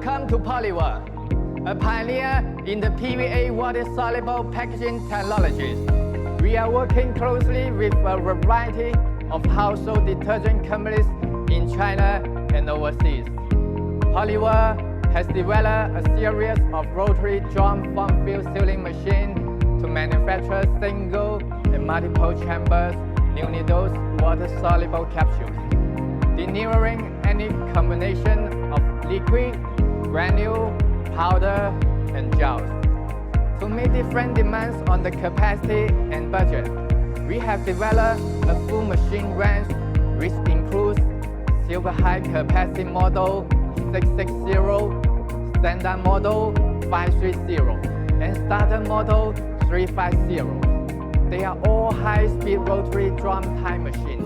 Welcome to Polywer, a pioneer in the PVA water-soluble packaging technologies. We are working closely with a variety of household detergent companies in China and overseas. Polywer has developed a series of rotary drum form-filled sealing machines to manufacture single and multiple chambers unidose water-soluble capsules, delivering any combination of liquid, granule, powder, and gels. To meet different demands on the capacity and budget, we have developed a full machine range which includes super high capacity model 660, standard model 530, and starter model 350. They are all high-speed rotary drum type machines.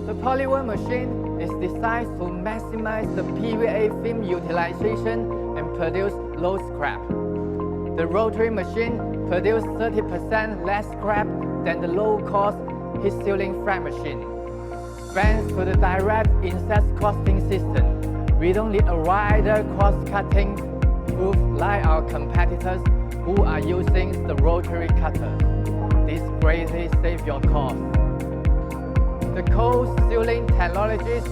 The Polywer machine is designed to maximize the PVA film utilization and produce low scrap. The rotary machine produces 30% less scrap than the low-cost heat sealing flat machine. Thanks to the direct inset costing system, we don't need a wider cost-cutting groove like our competitors who are using the rotary cutter. This greatly saves your cost. The cold sealing technologies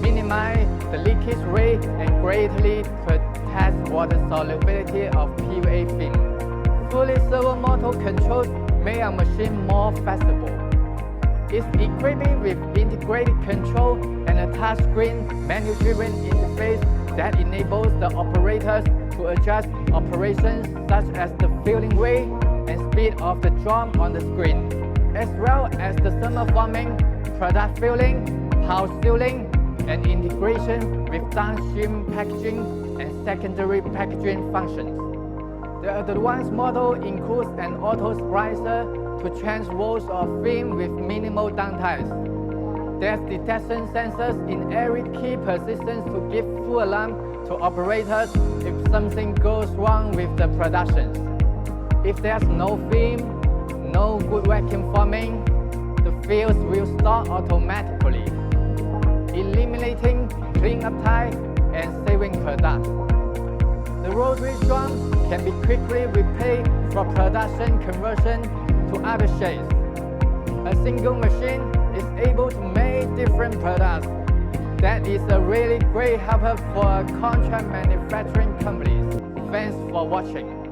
minimize the leakage rate and greatly protect water solubility of PVA film. Fully servo motor controls make our machine more flexible. It's equipped with integrated control and a touchscreen menu-driven interface that enables the operators to adjust operations such as the filling rate and speed of the drum on the screen, as well as the thermoforming, product filling, pouch sealing, and integration with downstream packaging and secondary packaging functions. The advanced model includes an auto splicer to change rolls of film with minimal downtimes. There's detection sensors in every key position to give full alarm to operators if something goes wrong with the production. If there's no film, no good vacuum forming, the fields will stop automatically, eliminating cleanup time and saving product. The rotary drum can be quickly replaced for production conversion to other shapes. A single machine is able to make different products. That is a really great helper for contract manufacturing companies. Thanks for watching.